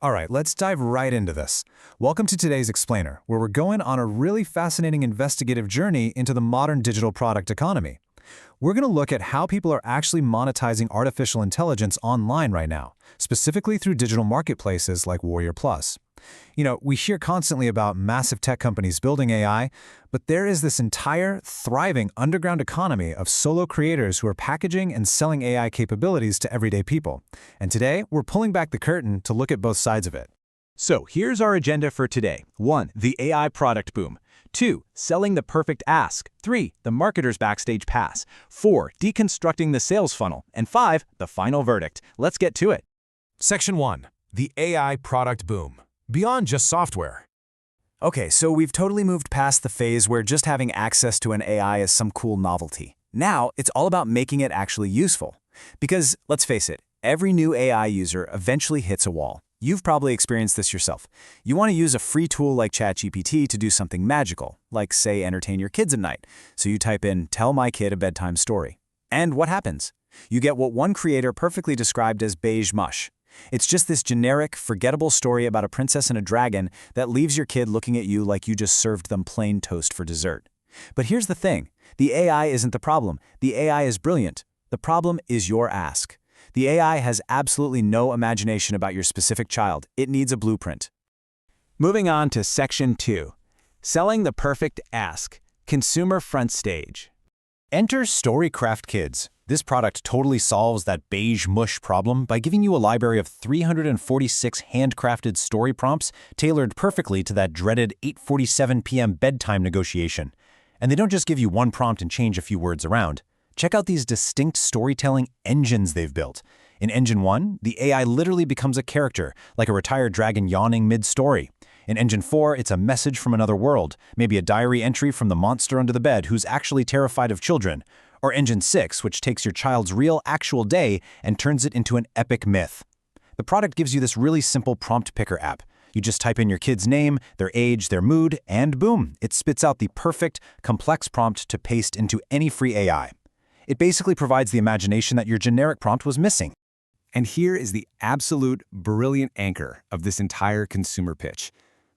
All right, let's dive right into this. Welcome to today's Explainer, where we're going on a really fascinating investigative journey into the modern digital product economy. We're going to look at how people are actually monetizing artificial intelligence online right now, specifically through digital marketplaces like WarriorPlus. We hear constantly about massive tech companies building AI, but there is this entire, thriving underground economy of solo creators who are packaging and selling AI capabilities to everyday people. And today, we're pulling back the curtain to look at both sides of it. So here's our agenda for today. 1. The AI product boom. 2. Selling the perfect ask. 3. The marketer's backstage pass. 4. Deconstructing the sales funnel. And 5. The final verdict. Let's get to it. Section 1. The AI product boom. Beyond just software. Okay, so we've totally moved past the phase where just having access to an AI is some cool novelty. Now, it's all about making it actually useful. Because, let's face it, every new AI user eventually hits a wall. You've probably experienced this yourself. You want to use a free tool like ChatGPT to do something magical, like, say, entertain your kids at night. So you type in, "Tell my kid a bedtime story." And what happens? You get what one creator perfectly described as beige mush. It's just this generic, forgettable story about a princess and a dragon that leaves your kid looking at you like you just served them plain toast for dessert. But here's the thing. The AI isn't the problem. The AI is brilliant. The problem is your ask. The AI has absolutely no imagination about your specific child. It needs a blueprint. Moving on to Section 2. Selling the perfect ask. Consumer front stage. Enter Storycraft Kids. This product totally solves that beige mush problem by giving you a library of 346 handcrafted story prompts tailored perfectly to that dreaded 8:47 p.m. bedtime negotiation. And they don't just give you one prompt and change a few words around. Check out these distinct storytelling engines they've built. In Engine 1, the AI literally becomes a character, like a retired dragon yawning mid-story. In Engine 4, it's a message from another world, maybe a diary entry from the monster under the bed who's actually terrified of children. Or Engine 6, which takes your child's real, actual day and turns it into an epic myth. The product gives you this really simple prompt picker app. You just type in your kid's name, their age, their mood, and boom, it spits out the perfect, complex prompt to paste into any free AI. It basically provides the imagination that your generic prompt was missing. And here is the absolute brilliant anchor of this entire consumer pitch.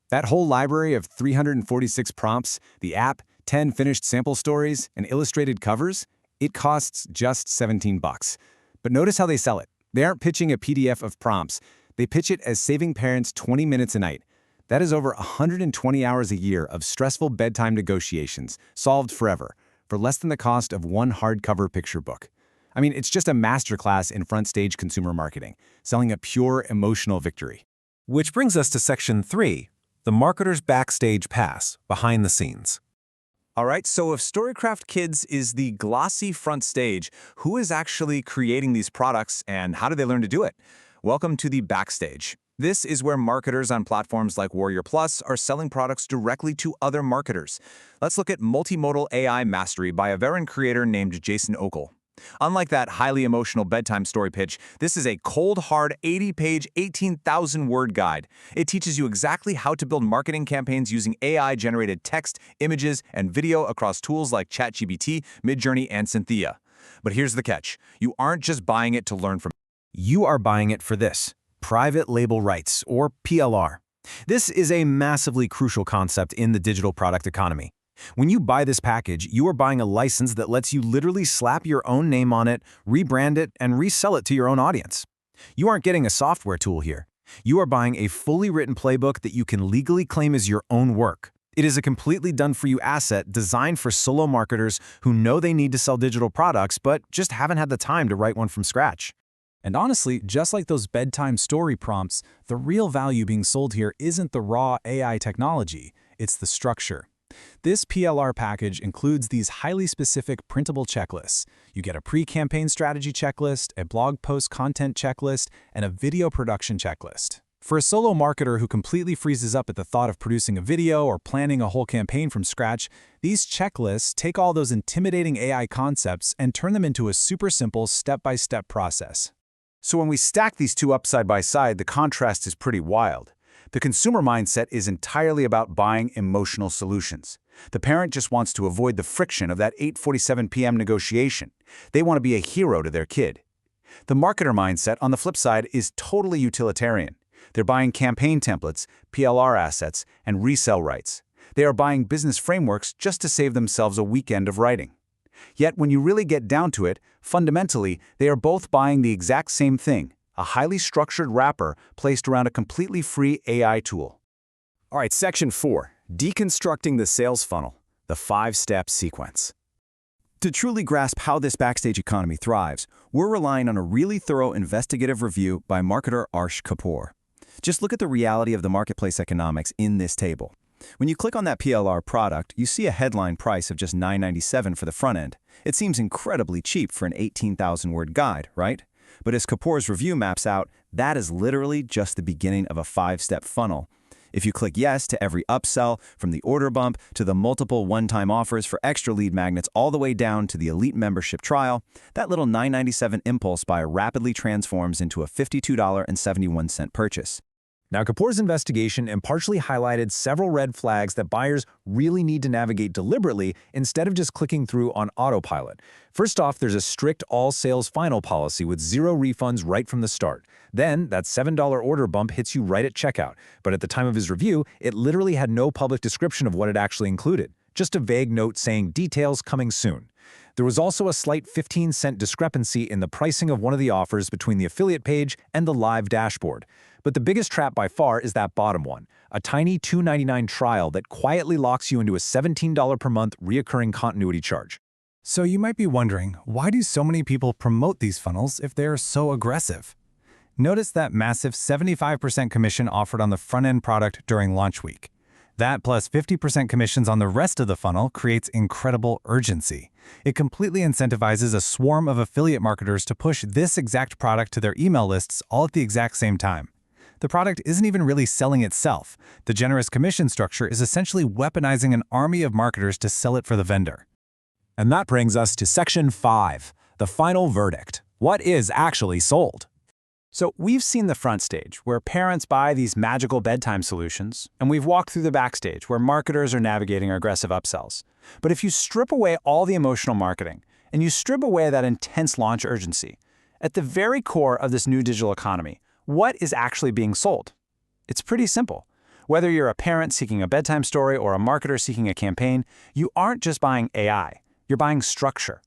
That whole library of 346 prompts, the app, 10 finished sample stories, and illustrated covers, it costs just $17. But notice how they sell it. They aren't pitching a PDF of prompts. They pitch it as saving parents 20 minutes a night. That is over 120 hours a year of stressful bedtime negotiations, solved forever, for less than the cost of one hardcover picture book. I mean, it's just a masterclass in front-stage consumer marketing, selling a pure emotional victory. Which brings us to Section 3, the marketer's backstage pass, behind the scenes. All right, so if Storycraft Kids is the glossy front stage, who is actually creating these products and how do they learn to do it? Welcome to the backstage. This is where marketers on platforms like WarriorPlus are selling products directly to other marketers. Let's look at Multimodal AI Mastery by a veteran creator named Jason Okel. Unlike that highly emotional bedtime story pitch, this is a cold, hard, 80-page, 18,000-word guide. It teaches you exactly how to build marketing campaigns using AI-generated text, images, and video across tools like ChatGPT, Midjourney, and Cynthia. But here's the catch. You aren't just buying it to learn from it. You are buying it for this: private label rights, or PLR. This is a massively crucial concept in the digital product economy. When you buy this package, you are buying a license that lets you literally slap your own name on it, rebrand it, and resell it to your own audience. You aren't getting a software tool here. You are buying a fully written playbook that you can legally claim as your own work. It is a completely done-for-you asset designed for solo marketers who know they need to sell digital products but just haven't had the time to write one from scratch. And honestly, just like those bedtime story prompts, the real value being sold here isn't the raw AI technology, it's the structure. This PLR package includes these highly specific printable checklists. You get a pre-campaign strategy checklist, a blog post content checklist, and a video production checklist. For a solo marketer who completely freezes up at the thought of producing a video or planning a whole campaign from scratch, these checklists take all those intimidating AI concepts and turn them into a super simple step-by-step process. So when we stack these two up side by side, the contrast is pretty wild. The consumer mindset is entirely about buying emotional solutions. The parent just wants to avoid the friction of that 8:47 p.m. negotiation. They want to be a hero to their kid. The marketer mindset, on the flip side, is totally utilitarian. They're buying campaign templates, PLR assets, and resell rights. They are buying business frameworks just to save themselves a weekend of writing. Yet when you really get down to it, fundamentally, they are both buying the exact same thing, a highly structured wrapper placed around a completely free AI tool. All right, Section 4, Deconstructing the Sales Funnel, the 5-step sequence. To truly grasp how this backstage economy thrives, we're relying on a really thorough investigative review by marketer Arsh Kapoor. Just look at the reality of the marketplace economics in this table. When you click on that PLR product, you see a headline price of just $9.97 for the front end. It seems incredibly cheap for an 18,000-word guide, right? But as Kapoor's review maps out, that is literally just the beginning of a 5-step funnel. If you click yes to every upsell, from the order bump to the multiple one-time offers for extra lead magnets all the way down to the elite membership trial, that little $9.97 impulse buy rapidly transforms into a $52.71 purchase. Now, Kapoor's investigation impartially highlighted several red flags that buyers really need to navigate deliberately instead of just clicking through on autopilot. First off, there's a strict all-sales final policy with 0 refunds right from the start. Then, that $7 order bump hits you right at checkout, but at the time of his review, it literally had no public description of what it actually included, just a vague note saying details coming soon. There was also a slight 15-cent discrepancy in the pricing of one of the offers between the affiliate page and the live dashboard. But the biggest trap by far is that bottom one, a tiny $2.99 trial that quietly locks you into a $17 per month reoccurring continuity charge. So you might be wondering, why do so many people promote these funnels if they're so aggressive? Notice that massive 75% commission offered on the front-end product during launch week. That plus 50% commissions on the rest of the funnel creates incredible urgency. It completely incentivizes a swarm of affiliate marketers to push this exact product to their email lists all at the exact same time. The product isn't even really selling itself. The generous commission structure is essentially weaponizing an army of marketers to sell it for the vendor. And that brings us to Section 5, the final verdict. What is actually sold? So we've seen the front stage, where parents buy these magical bedtime solutions, and we've walked through the backstage, where marketers are navigating aggressive upsells. But if you strip away all the emotional marketing, and you strip away that intense launch urgency, at the very core of this new digital economy, what is actually being sold? It's pretty simple. Whether you're a parent seeking a bedtime story or a marketer seeking a campaign, you aren't just buying AI, you're buying structure.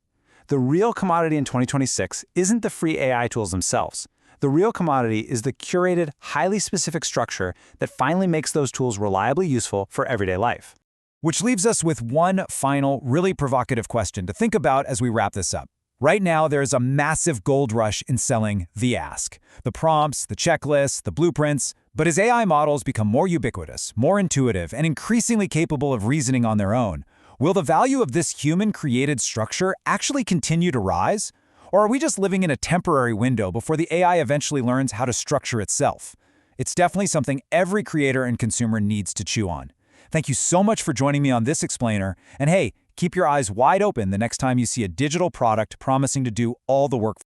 The real commodity in 2026 isn't the free AI tools themselves. The real commodity is the curated, highly specific structure that finally makes those tools reliably useful for everyday life. Which leaves us with one final, really provocative question to think about as we wrap this up. Right now, there's a massive gold rush in selling the ask. The prompts, the checklists, the blueprints. But as AI models become more ubiquitous, more intuitive, and increasingly capable of reasoning on their own, will the value of this human-created structure actually continue to rise? Or are we just living in a temporary window before the AI eventually learns how to structure itself? It's definitely something every creator and consumer needs to chew on. Thank you so much for joining me on this explainer, and hey, keep your eyes wide open the next time you see a digital product promising to do all the work.